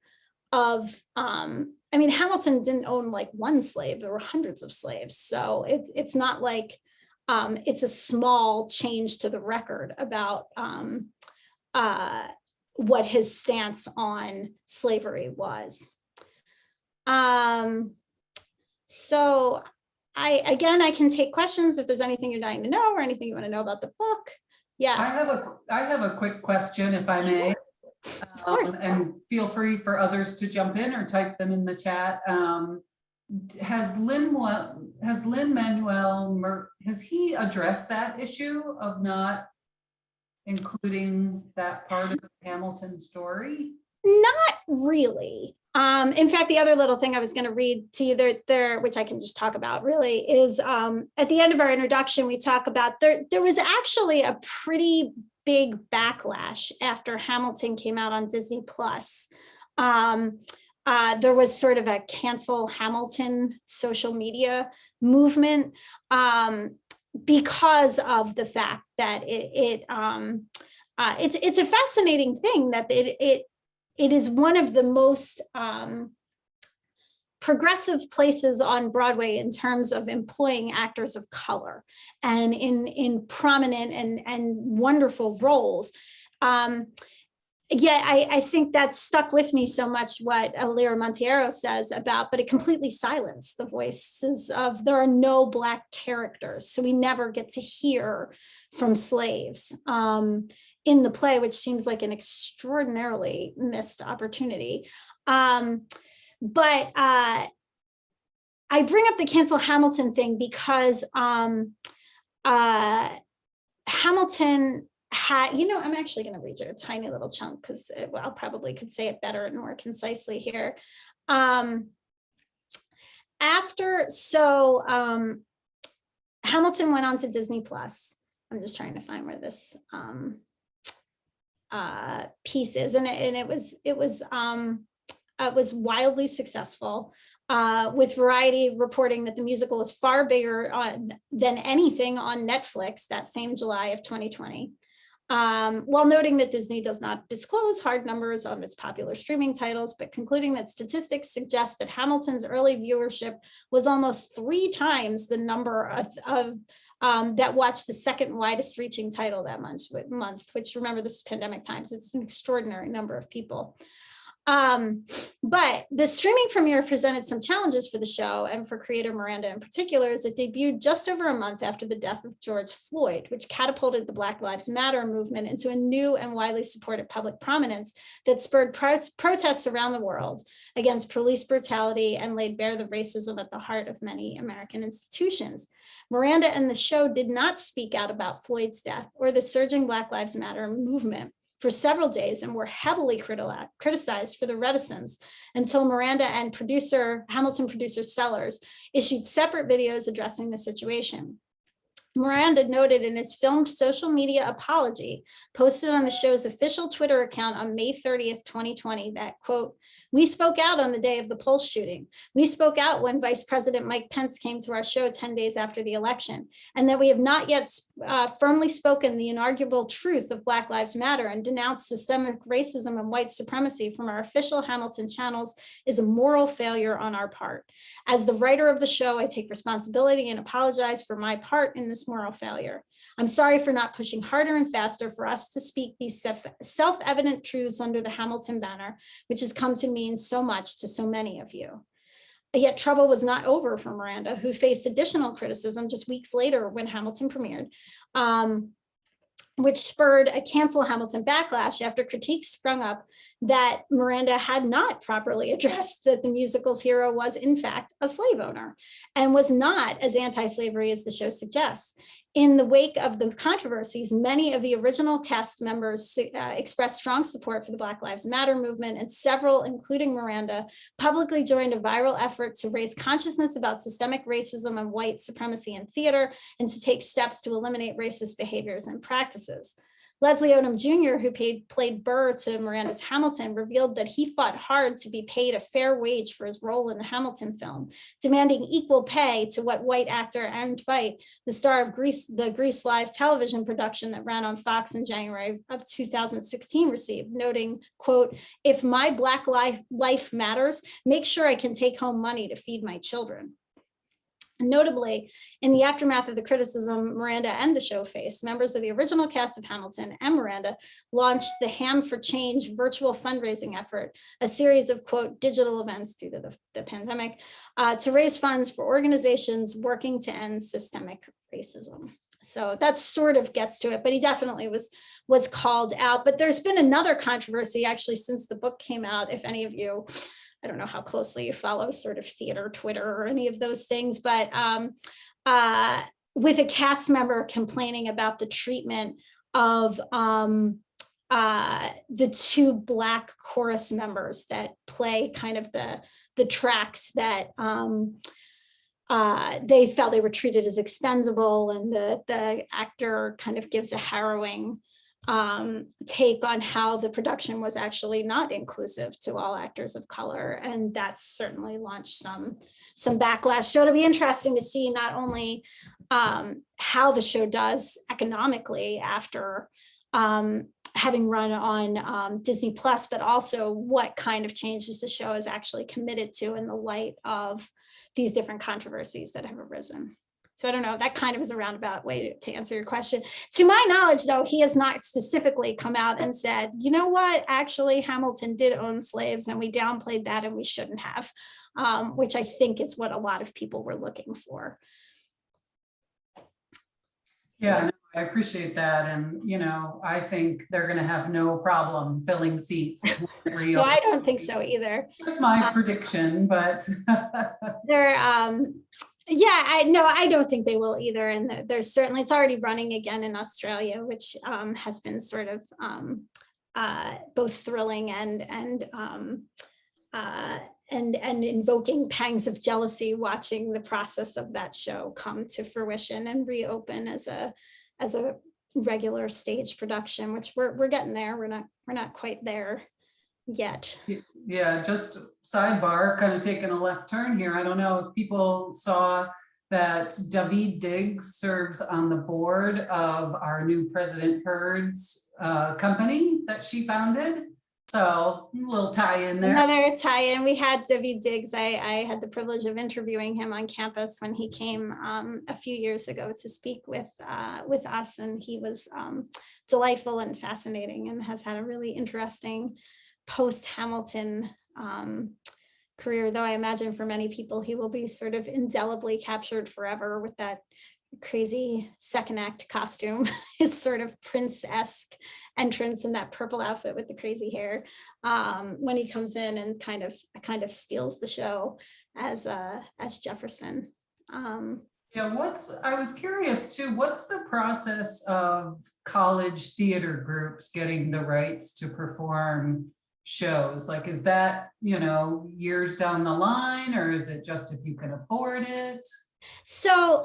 I mean, Hamilton didn't own like one slave, there were hundreds of slaves. So it's not like it's a small change to the record about what his stance on slavery was. So I can take questions if there's anything you're dying to know or anything you want to know about the book. Yeah. I have a quick question, if I may. Of course. And feel free for others to jump in or type them in the chat. has has he addressed that issue of not including that part of the Hamilton story? Not really. In fact, the other little thing I was going to read to you there, which I can just talk about really, is at the end of our introduction, we talk about there was actually a pretty big backlash after Hamilton came out on Disney Plus. There was sort of a cancel Hamilton social media movement because of the fact that it's a fascinating thing that it is one of the most progressive places on Broadway in terms of employing actors of color and in prominent and wonderful roles. Yeah, I think that stuck with me so much what Laird Monteiro says about, but it completely silenced the voices of, there are no Black characters. So we never get to hear from slaves in the play, which seems like an extraordinarily missed opportunity. But I bring up the cancel Hamilton thing because Hamilton had, I'm actually going to read you a tiny little chunk because I'll probably could say it better and more concisely here. Hamilton went on to Disney Plus. I'm just trying to find where this piece is, and it was wildly successful, with Variety reporting that the musical was far bigger than anything on Netflix that same July of 2020. While noting that Disney does not disclose hard numbers on its popular streaming titles, but concluding that statistics suggest that Hamilton's early viewership was almost 3 times the number of that watched the second widest reaching title that month, which, remember, this is pandemic times. It's an extraordinary number of people. But the streaming premiere presented some challenges for the show and for creator Miranda in particular, as it debuted just over a month after the death of George Floyd, which catapulted the Black Lives Matter movement into a new and widely supported public prominence that spurred protests around the world against police brutality and laid bare the racism at the heart of many American institutions. Miranda and the show did not speak out about Floyd's death or the surging Black Lives Matter movement for several days and were heavily criticized for the reticence until Miranda and Hamilton producer Sellers issued separate videos addressing the situation. Miranda noted in his filmed social media apology posted on the show's official Twitter account on May 30th, 2020 that, quote, "We spoke out on the day of the Pulse shooting. We spoke out when Vice President Mike Pence came to our show 10 days after the election, and that we have not yet firmly spoken the inarguable truth of Black Lives Matter and denounced systemic racism and white supremacy from our official Hamilton channels is a moral failure on our part. As the writer of the show, I take responsibility and apologize for my part in this moral failure. I'm sorry for not pushing harder and faster for us to speak these self-evident truths under the Hamilton banner, which has come to mean so much to so many of you." Yet trouble was not over for Miranda, who faced additional criticism just weeks later when Hamilton premiered, which spurred a cancel Hamilton backlash after critiques sprung up that Miranda had not properly addressed that the musical's hero was in fact a slave owner and was not as anti-slavery as the show suggests. In the wake of the controversies, many of the original cast members expressed strong support for the Black Lives Matter movement, and several, including Miranda, publicly joined a viral effort to raise consciousness about systemic racism and white supremacy in theater and to take steps to eliminate racist behaviors and practices. Leslie Odom Jr., who played Burr to Miranda's Hamilton, revealed that he fought hard to be paid a fair wage for his role in the Hamilton film, demanding equal pay to what white actor Aaron Tveit, the star of the Grease Live television production that ran on Fox in January of 2016, received, noting, quote, "If my Black life matters, make sure I can take home money to feed my children." Notably, in the aftermath of the criticism Miranda and the show faced, members of the original cast of Hamilton and Miranda launched the Ham for Change virtual fundraising effort, a series of, quote, digital events due to the pandemic, to raise funds for organizations working to end systemic racism. So that sort of gets to it, but he definitely was called out. But there's been another controversy actually since the book came out, if any of you I don't know how closely you follow sort of theater Twitter or any of those things, but with a cast member complaining about the treatment of the two Black chorus members that play kind of the tracks that they felt they were treated as expendable, and the actor kind of gives a harrowing take on how the production was actually not inclusive to all actors of color, and that's certainly launched some backlash. So it'll be interesting to see not only how the show does economically after having run on Disney Plus, but also what kind of changes the show is actually committed to in the light of these different controversies that have arisen. So I don't know, that kind of is a roundabout way to answer your question. To my knowledge, though, he has not specifically come out and said, you know what, actually Hamilton did own slaves and we downplayed that and we shouldn't have, which I think is what a lot of people were looking for. Yeah, no, I appreciate that. And, you know, I think they're going to have no problem filling seats. No, I don't think so either. That's my prediction, but. They're, yeah, I don't think they will either. And there's certainly, it's already running again in Australia, which has been sort of both thrilling and invoking pangs of jealousy watching the process of that show come to fruition and reopen as a regular stage production, which we're getting there. We're not quite there yet. Yeah, just sidebar, kind of taking a left turn here. I don't know if people saw that David Diggs serves on the board of our new President Heard's company that she founded. So a little tie in there. Another tie-in. We had David Diggs. I had the privilege of interviewing him on campus when he came a few years ago to speak with us, and he was delightful and fascinating, and has had a really interesting post-Hamilton career. Though I imagine for many people he will be sort of indelibly captured forever with that crazy second act costume, his sort of Prince-esque entrance in that purple outfit with the crazy hair, when he comes in and kind of steals the show as Jefferson. Yeah, I was curious too, what's the process of college theater groups getting the rights to perform shows? Like, is that, you know, years down the line, or is it just if you can afford it? So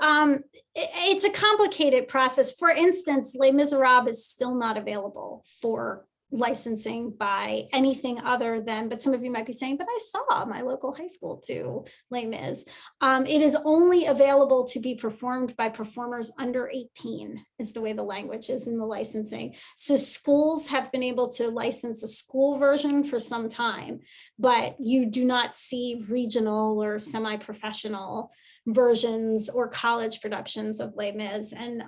it's a complicated process. For instance, Les Miserables is still not available for licensing by anything other than, but some of you might be saying, but I saw my local high school do Les Mis. It is only available to be performed by performers under 18 is the way the language is in the licensing. So schools have been able to license a school version for some time, but you do not see regional or semi-professional versions or college productions of Les Mis, and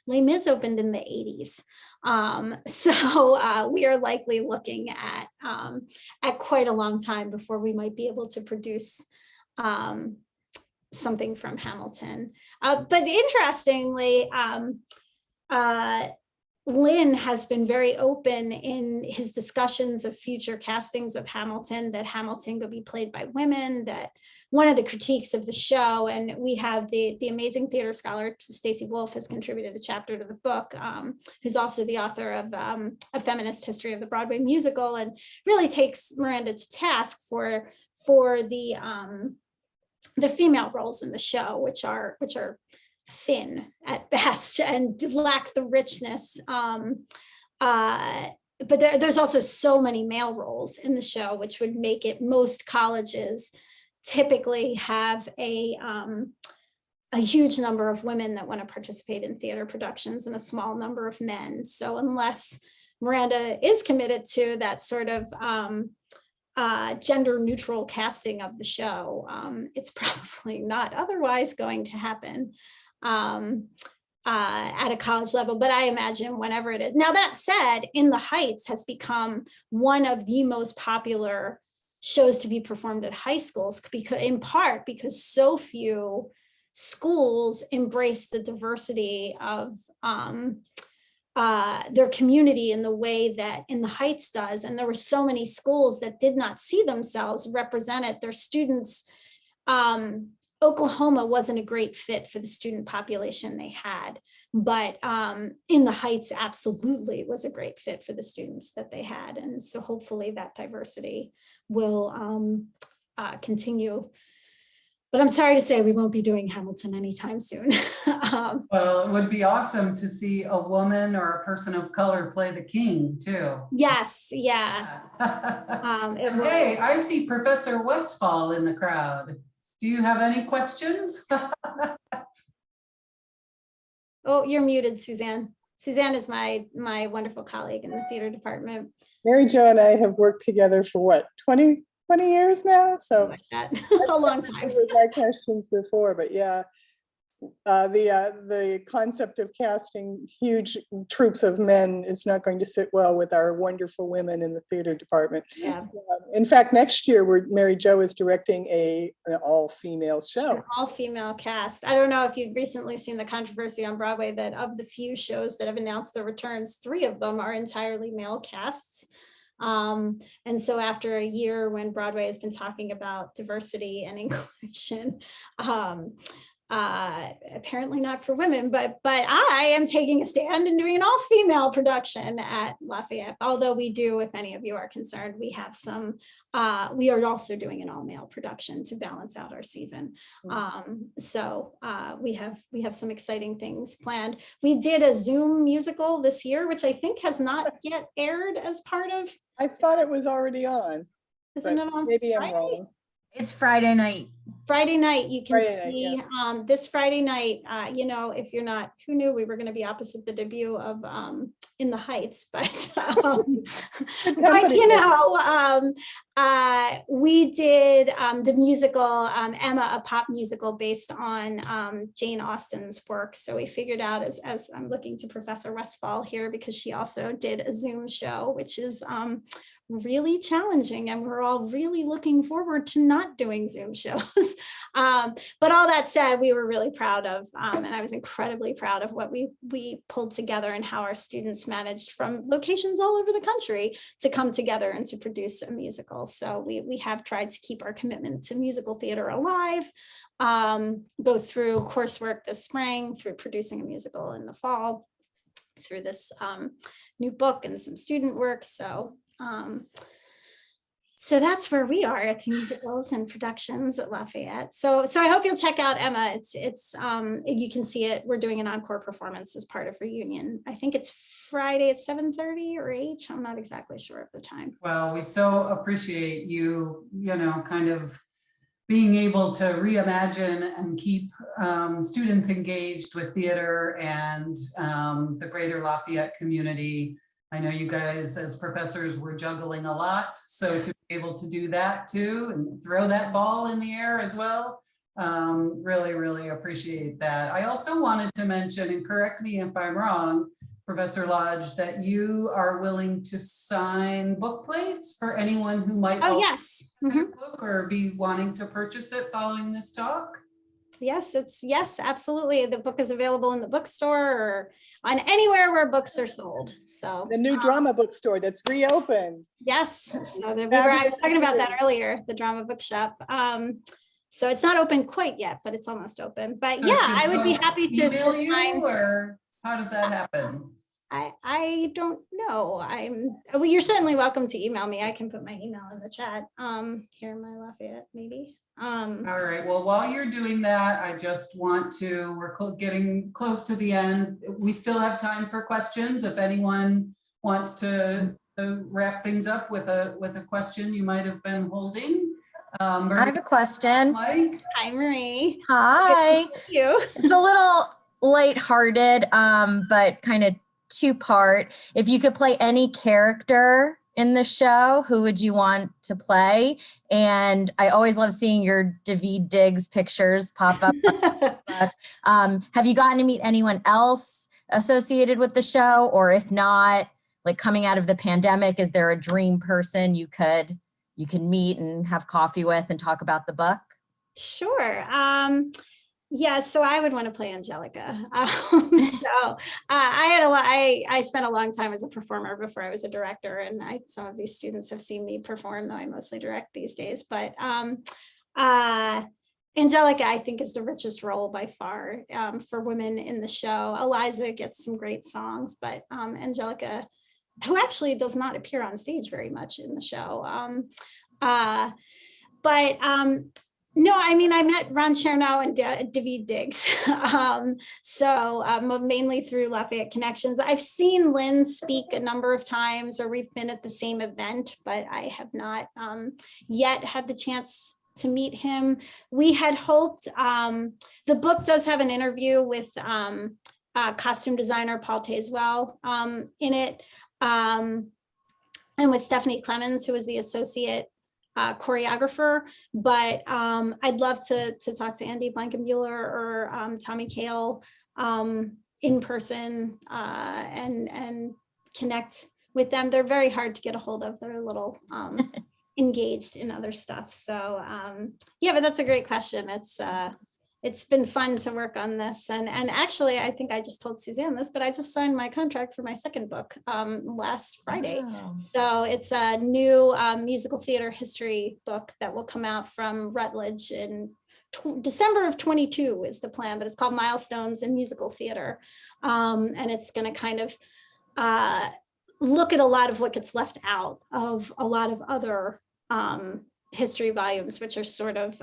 Les Mis opened in the 80s. So we are likely looking at quite a long time before we might be able to produce something from Hamilton. But interestingly, Lin has been very open in his discussions of future castings of Hamilton, that Hamilton could be played by women, that one of the critiques of the show, and we have the amazing theater scholar Stacey Wolf has contributed a chapter to the book, who's also the author of A Feminist History of the Broadway Musical, and really takes Miranda to task for the female roles in the show, which are thin at best and lack the richness. But there's also so many male roles in the show, which would make it, most colleges typically have a huge number of women that want to participate in theater productions and a small number of men. So unless Miranda is committed to that sort of gender neutral casting of the show, it's probably not otherwise going to happen at a college level, but I imagine whenever it is. Now, that said, In the Heights has become one of the most popular shows to be performed at high schools, because in part because so few schools embrace the diversity of their community in the way that In the Heights does. And there were so many schools that did not see themselves represented. Their students, Oklahoma wasn't a great fit for the student population they had, but In the Heights absolutely was a great fit for the students that they had. And so hopefully that diversity will continue. But I'm sorry to say we won't be doing Hamilton anytime soon. Well, it would be awesome to see a woman or a person of color play the king too. Yes, yeah. Hey, I see Professor Westfall in the crowd. Do you have any questions? Oh, you're muted, Suzanne. Suzanne is my wonderful colleague in the theater department. Mary Jo and I have worked together for what, 20 years now? So Like that. A long time. my questions before, but yeah, the concept of casting huge troops of men is not going to sit well with our wonderful women in the theater department. Yeah. In fact, next year, Mary Jo is directing an all-female show. An all-female cast. I don't know if you've recently seen the controversy on Broadway that of the few shows that have announced their returns, 3 of them are entirely male casts. And so after a year when Broadway has been talking about diversity and inclusion, apparently not for women, but I am taking a stand and doing an all-female production at Lafayette. Although we do, if any of you are concerned, we have some, we are also doing an all-male production to balance out our season. So we have some exciting things planned. We did a Zoom musical this year, which I think has not yet aired as part of. I thought it was already on. Isn't it on Maybe I'm Friday? wrong. It's Friday night. Friday night, you can Friday night, see this Friday night, you know, if you're not, who knew we were going to be opposite the debut of In the Heights, but, but you know, we did the musical Emma, a pop musical based on Jane Austen's work. So we figured out, as I'm looking to Professor Westfall here, because she also did a Zoom show, which is really challenging, and we're all really looking forward to not doing Zoom shows. But all that said, we were really proud of, and I was incredibly proud of what we pulled together and how our students managed from locations all over the country to come together and to produce a musical. So we have tried to keep our commitment to musical theater alive, both through coursework this spring, through producing a musical in the fall, through this new book and some student work. So that's where we are at the musicals and productions at Lafayette. So I hope you'll check out Emma. It's you can see it. We're doing an encore performance as part of Reunion. I think it's Friday at 7:30 or 8. I'm not exactly sure of the time. Well, we so appreciate you, you know, kind of being able to reimagine and keep students engaged with theater and the greater Lafayette community. I know you guys as professors were juggling a lot, so to be able to do that too and throw that ball in the air as well, really, really appreciate that. I also wanted to mention, and correct me if I'm wrong, Professor Lodge, that you are willing to sign book plates for anyone who might yes. book or be wanting to purchase it following this talk. Yes, absolutely. The book is available in the bookstore or on anywhere where books are sold. So The new drama bookstore that's reopened. yes, so I was talking about that earlier, the drama bookshop. So it's not open quite yet, but it's almost open. But So yeah, should I would be folks happy to email sign. you, or how does that happen? I don't know. Well, you're certainly welcome to email me. I can put my email in the chat. Here in my Lafayette, maybe. All right, well, while you're doing that, I just want to, we're getting close to the end. We still have time for questions. If anyone wants to wrap things up with a question you might have been holding. I have a question. Mike? Hi, Marie. Hi. Thank you. It's a little lighthearted, but kind of two-part. If you could play any character in the show, who would you want to play? And I always love seeing your Daveed Diggs pictures pop up. Have you gotten to meet anyone else associated with the show? Or if not, like coming out of the pandemic, is there a dream person you can meet and have coffee with and talk about the book? Sure. Yeah, so I would want to play Angelica. I had a lot. I spent a long time as a performer before I was a director, and some of these students have seen me perform, though I mostly direct these days. But Angelica, I think, is the richest role by far for women in the show. Eliza gets some great songs, but Angelica, who actually does not appear on stage very much in the show. No, I mean, I met Ron Chernow and David Diggs. Mainly through Lafayette Connections. I've seen Lynn speak a number of times, or we've been at the same event, but I have not yet had the chance to meet him. We had hoped, the book does have an interview with costume designer Paul Tazewell in it, and with Stephanie Clemens, who is the associate choreographer, but I'd love to talk to Andy Blankenbuehler or Tommy Kail in person and connect with them. They're very hard to get a hold of. They're a little engaged in other stuff. So yeah, but that's a great question. It's been fun to work on this. And actually, I think I just told Suzanne this, but I just signed my contract for my second book last Friday. Wow. So it's a new musical theater history book that will come out from Rutledge in December of 22 is the plan, but it's called Milestones in Musical Theater. And it's going to kind of look at a lot of what gets left out of a lot of other history volumes, which are sort of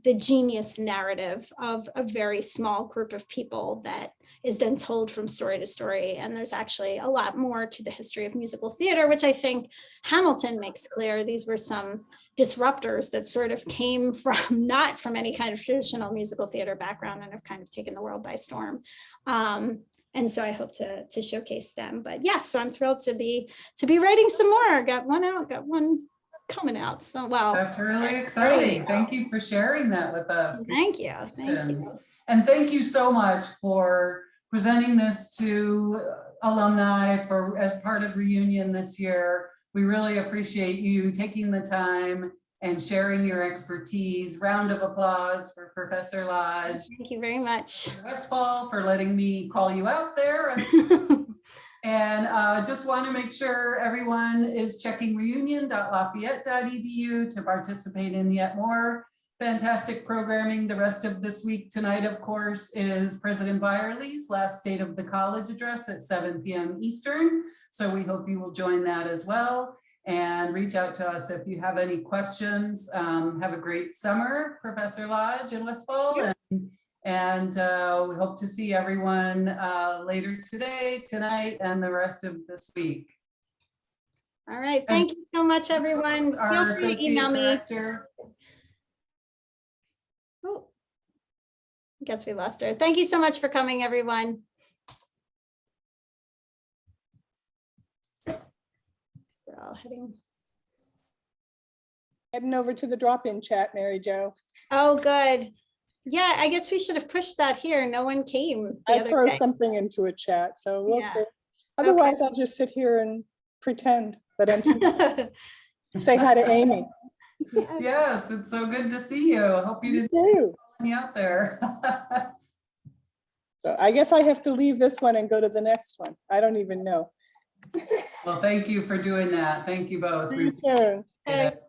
the genius narrative of a very small group of people that is then told from story to story. And there's actually a lot more to the history of musical theater, which I think Hamilton makes clear. These were some disruptors that sort of came from not from any kind of traditional musical theater background and have kind of taken the world by storm. And so I hope to showcase them. But yes, so I'm thrilled to be writing some more. Got one out, got one coming out. So wow. That's really exciting. Thank you for sharing that with us. Thank you. Thank you. And thank you so much for presenting this to alumni as part of Reunion this year. We really appreciate you taking the time and sharing your expertise. Round of applause for Professor Lodge. Thank you very much. Westfall for letting me call you out there. And just want to make sure everyone is checking reunion.lafayette.edu to participate in yet more fantastic programming the rest of this week. Tonight, of course, is President Byerly's last State of the College address at 7 p.m. Eastern. So we hope you will join that as well. And reach out to us if you have any questions. Have a great summer, Professor Lodge and Westfall. And we hope to see everyone later today, tonight, and the rest of this week. All right. Thank you so much, everyone. Our Feel free to associate email me. director. Oh, I guess we lost her. Thank you so much for coming, everyone. We're all Heading over to the drop-in chat, Mary Jo. Oh, good. Yeah, I guess we should have pushed that here. No one came. I throw something into a chat, so we'll see. Otherwise, I'll just sit here and pretend that I'm say hi to Amy. Yes, it's so good to see you. I hope you didn't do me out there. So I guess I have to leave this one and go to the next one. I don't even know. Well, thank you for doing that. Thank you both. See you soon. We appreciate it.